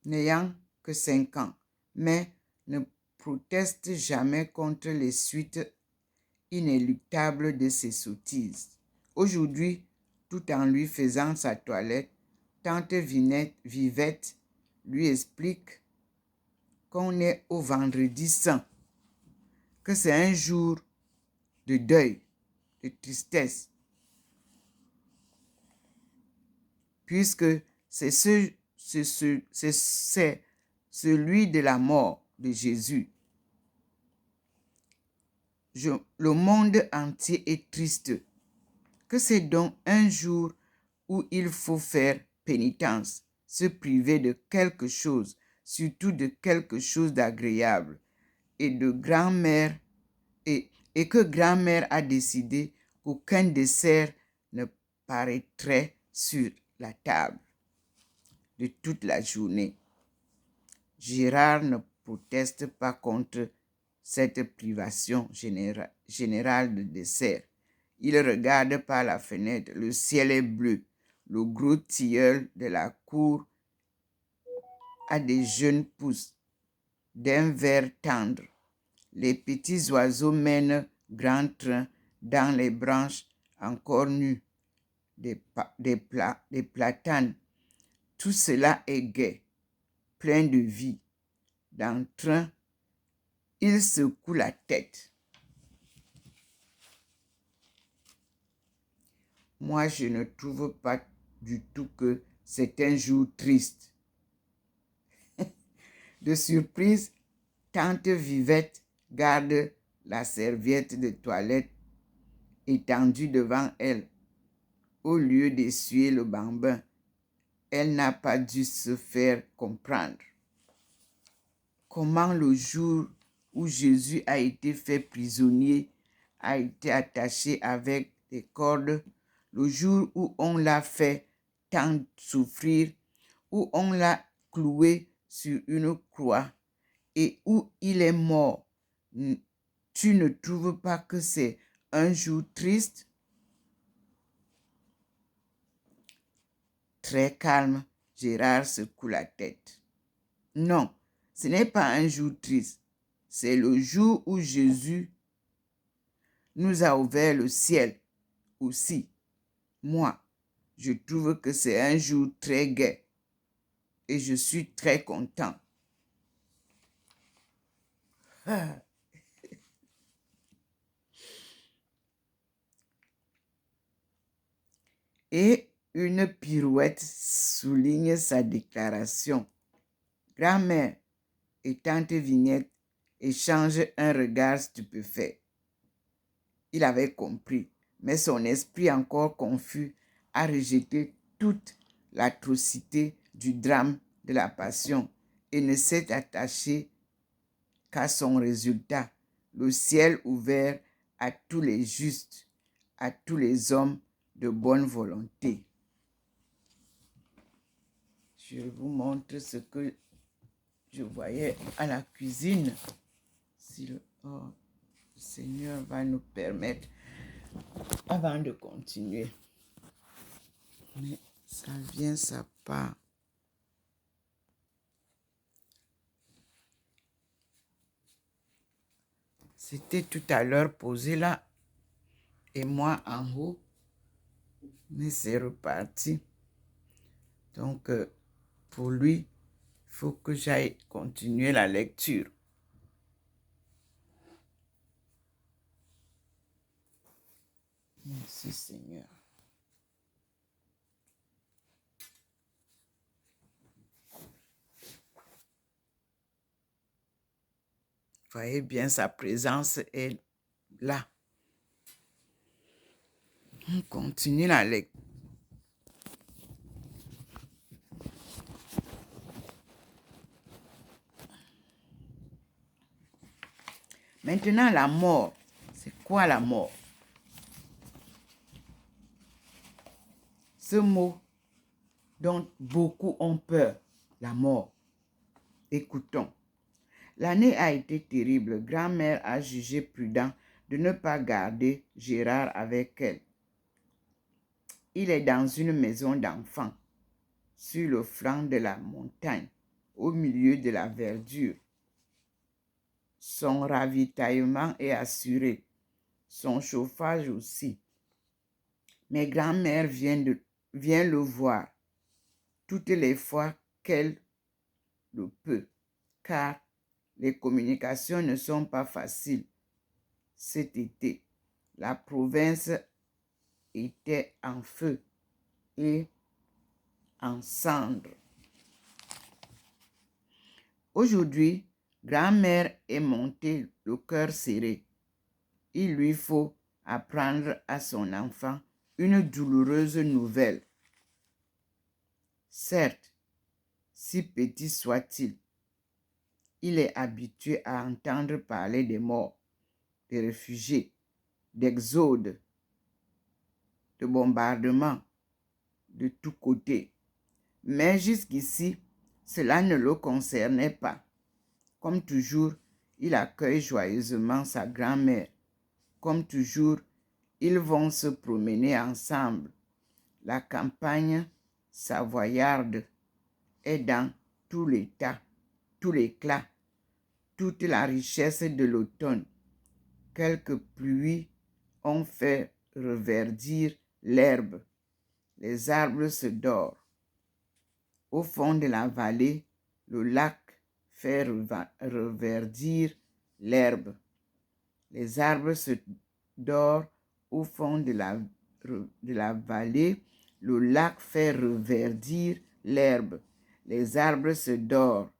n'ayant que 5 ans, mais ne proteste jamais contre les suites inéluctables de ses sottises. Aujourd'hui, tout en lui faisant sa toilette, tante Vivette lui explique qu'on est au vendredi saint, que c'est un jour de deuil, de tristesse, puisque c'est celui de la mort de Jésus. Le monde entier est triste, que c'est donc un jour où il faut faire pénitence, se priver de quelque chose, surtout de quelque chose d'agréable, et de grand-mère, et que grand-mère a décidé qu'aucun dessert ne paraîtrait sur la table de toute la journée. Gérard ne proteste pas contre cette privation générale de dessert. Il regarde par la fenêtre, le ciel est bleu, le gros tilleul de la cour a des jeunes pousses d'un vert tendre. Les petits oiseaux mènent grand train dans les branches encore nues des platanes. Tout cela est gai, plein de vie. Dans le train, il secoue la tête. Moi, je ne trouve pas du tout que c'est un jour triste. De surprise, tante Vivette garde la serviette de toilette étendue devant elle. Au lieu d'essuyer le bambin, elle n'a pas dû se faire comprendre. Comment le jour où Jésus a été fait prisonnier, a été attaché avec des cordes, le jour où on l'a fait tant souffrir, où on l'a cloué sur une croix et où il est mort, tu ne trouves pas que c'est un jour triste? Très calme, Gérard secoue la tête. Non, ce n'est pas un jour triste. C'est le jour où Jésus nous a ouvert le ciel aussi. Moi, je trouve que c'est un jour très gai et je suis très content. Et une pirouette souligne sa déclaration. Grand-mère et tante Vignette échangent un regard stupéfait. Il avait compris, mais son esprit encore confus a rejeté toute l'atrocité du drame de la passion et ne s'est attaché qu'à son résultat, le ciel ouvert à tous les justes, à tous les hommes de bonne volonté. Je vous montre ce que je voyais à la cuisine. Si le Seigneur va nous permettre, avant de continuer. Mais ça vient, ça part. C'était tout à l'heure posé là. Et moi en haut. Mais c'est reparti. Donc, pour lui, il faut que j'aille continuer la lecture. Merci Seigneur. Voyez bien, sa présence est là. On continue la lecture. Maintenant, la mort. C'est quoi la mort? Ce mot dont beaucoup ont peur, la mort. Écoutons. L'année a été terrible. Grand-mère a jugé prudent de ne pas garder Gérard avec elle. Il est dans une maison d'enfants, sur le flanc de la montagne, au milieu de la verdure. Son ravitaillement est assuré, son chauffage aussi. Mais grand-mère vient le voir toutes les fois qu'elle le peut, car les communications ne sont pas faciles. Cet été, la province était en feu et en cendres. Aujourd'hui, grand-mère est montée le cœur serré. Il lui faut apprendre à son enfant une douloureuse nouvelle. Certes, si petit soit-il, il est habitué à entendre parler des morts, des réfugiés, d'exodes, de bombardements, de tous côtés. Mais jusqu'ici, cela ne le concernait pas. Comme toujours, il accueille joyeusement sa grand-mère. Comme toujours, ils vont se promener ensemble. La campagne savoyarde est dans tout l'état, tout l'éclat, toute la richesse de l'automne. Quelques pluies ont fait reverdir l'herbe. Les arbres se dorent. Au fond de la vallée, le lac fait reverdir l'herbe. Les arbres se dorent au fond de la vallée. Le lac fait reverdir l'herbe. Les arbres se dorent.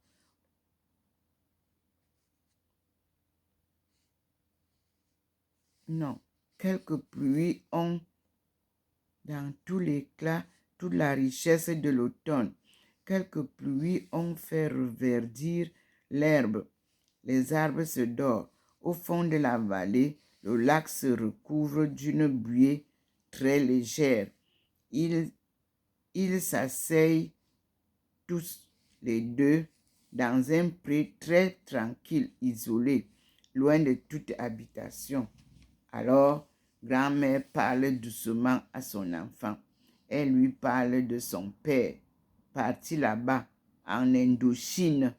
Non, quelques pluies ont, dans tout l'éclat, toute la richesse de l'automne. Quelques pluies ont fait reverdir l'herbe. Les arbres se dorent. Au fond de la vallée, le lac se recouvre d'une buée très légère. Il s'asseye tous les deux dans un pré très tranquille, isolé, loin de toute habitation. Alors, grand-mère parle doucement à son enfant. Elle lui parle de son père, parti là-bas, en Indochine,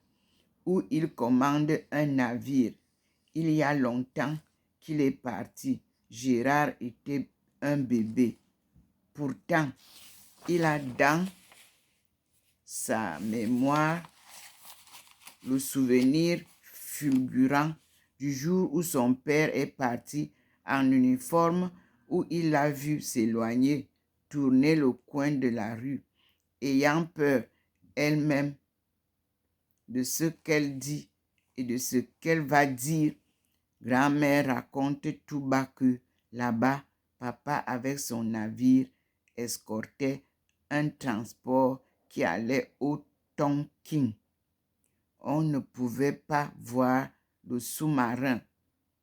où il commande un navire. Il y a longtemps qu'il est parti. Gérard était un bébé. Pourtant, il a dans sa mémoire le souvenir fulgurant du jour où son père est parti en uniforme, où il l'a vu s'éloigner, tourner le coin de la rue, ayant peur elle-même de ce qu'elle dit et de ce qu'elle va dire. Grand-mère raconte tout bas que là-bas, papa avec son navire escortait un transport qui allait au Tonkin. On ne pouvait pas voir le sous-marin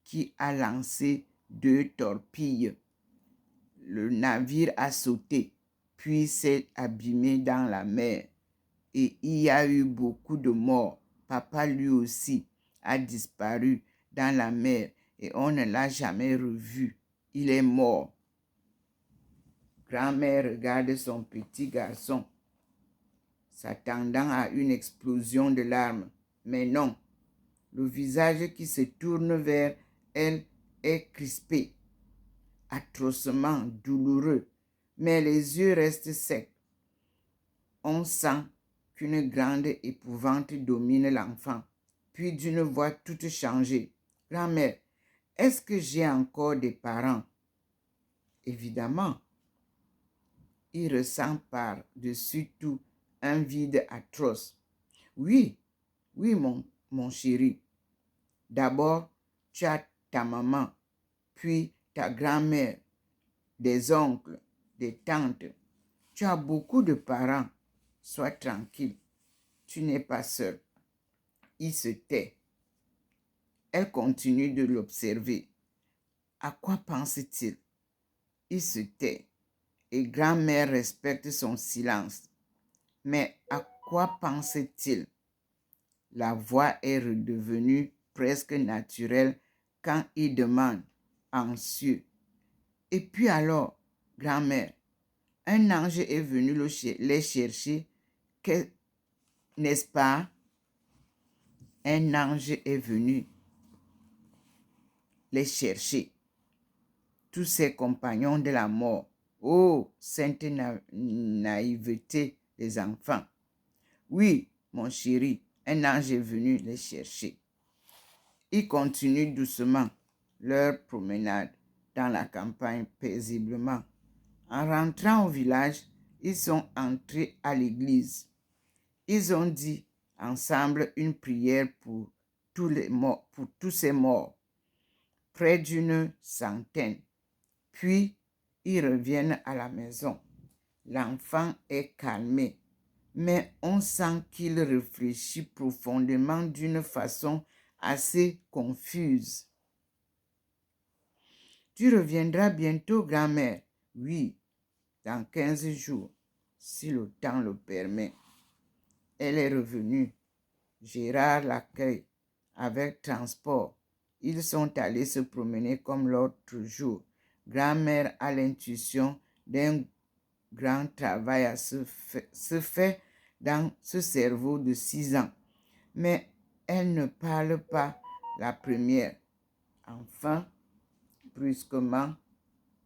qui a lancé 2 torpilles. Le navire a sauté, puis s'est abîmé dans la mer. Et il y a eu beaucoup de morts. Papa lui aussi a disparu dans la mer et on ne l'a jamais revu. Il est mort. Grand-mère regarde son petit garçon, s'attendant à une explosion de larmes. Mais non, le visage qui se tourne vers elle est crispé, atrocement douloureux, mais les yeux restent secs. On sent qu'une grande épouvante domine l'enfant. Puis d'une voix toute changée. Grand-mère, est-ce que j'ai encore des parents? Évidemment. Il ressent par-dessus tout un vide atroce. Oui, oui, mon chéri. D'abord, tu as ta maman, puis ta grand-mère, des oncles, des tantes. Tu as beaucoup de parents. Sois tranquille. Tu n'es pas seul. Il se tait. Elle continue de l'observer. À quoi pense-t-il? Il se tait et grand-mère respecte son silence. Mais à quoi pense-t-il? La voix est redevenue presque naturelle quand il demande, anxieux. Et puis alors, grand-mère, un ange est venu les chercher, n'est-ce pas? Un ange est venu les chercher. Tous ses compagnons de la mort. Oh, sainte naïveté des enfants. Oui, mon chéri, un ange est venu les chercher. Ils continuent doucement leur promenade dans la campagne paisiblement. En rentrant au village, ils sont entrés à l'église. Ils ont dit ensemble une prière pour tous ces morts, près d'une centaine. Puis, ils reviennent à la maison. L'enfant est calmé, mais on sent qu'il réfléchit profondément d'une façon assez confuse. Tu reviendras bientôt, grand-mère? Oui, dans 15 jours, si le temps le permet. Elle est revenue. Gérard l'accueille avec transport. Ils sont allés se promener comme l'autre jour. Grand-mère a l'intuition d'un grand travail se fait dans ce cerveau de 6 ans. Mais elle ne parle pas la première. Enfin, brusquement,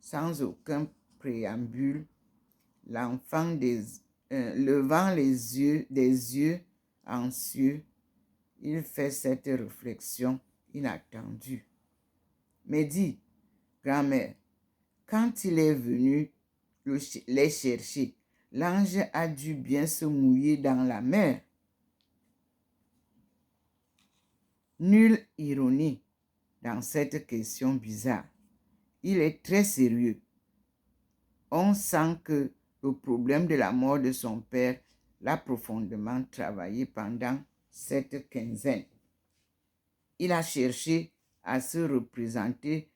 sans aucun préambule, l'enfant levant les yeux, des yeux anxieux, il fait cette réflexion inattendue. Mais dis, grand-mère, quand il est venu les chercher, l'ange a dû bien se mouiller dans la mer. Nulle ironie dans cette question bizarre. Il est très sérieux. On sent que le problème de la mort de son père l'a profondément travaillé pendant cette quinzaine. Il a cherché à se représenter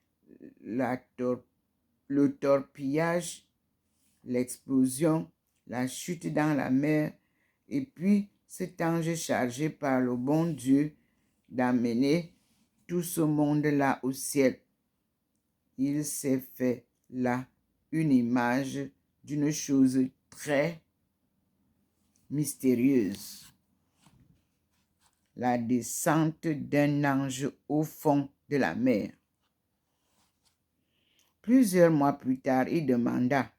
le torpillage, l'explosion, la chute dans la mer Et puis, cet ange chargé par le bon Dieu d'amener tout ce monde-là au ciel, il s'est fait là une image d'une chose très mystérieuse. La descente d'un ange au fond de la mer. Plusieurs mois plus tard, il demanda,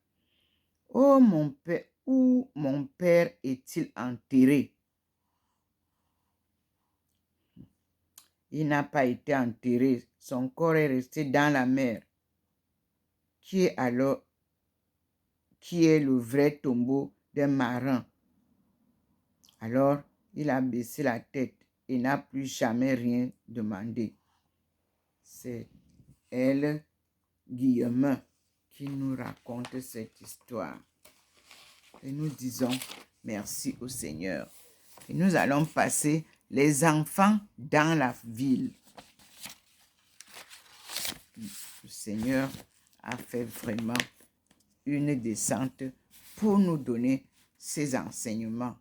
« Oh mon père, où mon père est-il enterré? » Il n'a pas été enterré, son corps est resté dans la mer. Qui est le vrai tombeau d'un marin? Alors, il a baissé la tête et n'a plus jamais rien demandé. C'est elle, Guillaume, qui nous raconte cette histoire. Et nous disons merci au Seigneur. Et nous allons passer les enfants dans la ville. Le Seigneur a fait vraiment une descente pour nous donner ces enseignements.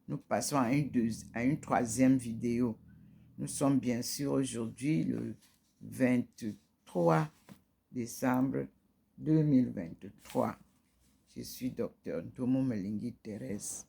Nous passons à une troisième vidéo. Nous sommes bien sûr aujourd'hui le 23 décembre 2023. Je suis Dr Ntomo Melingi Thérèse.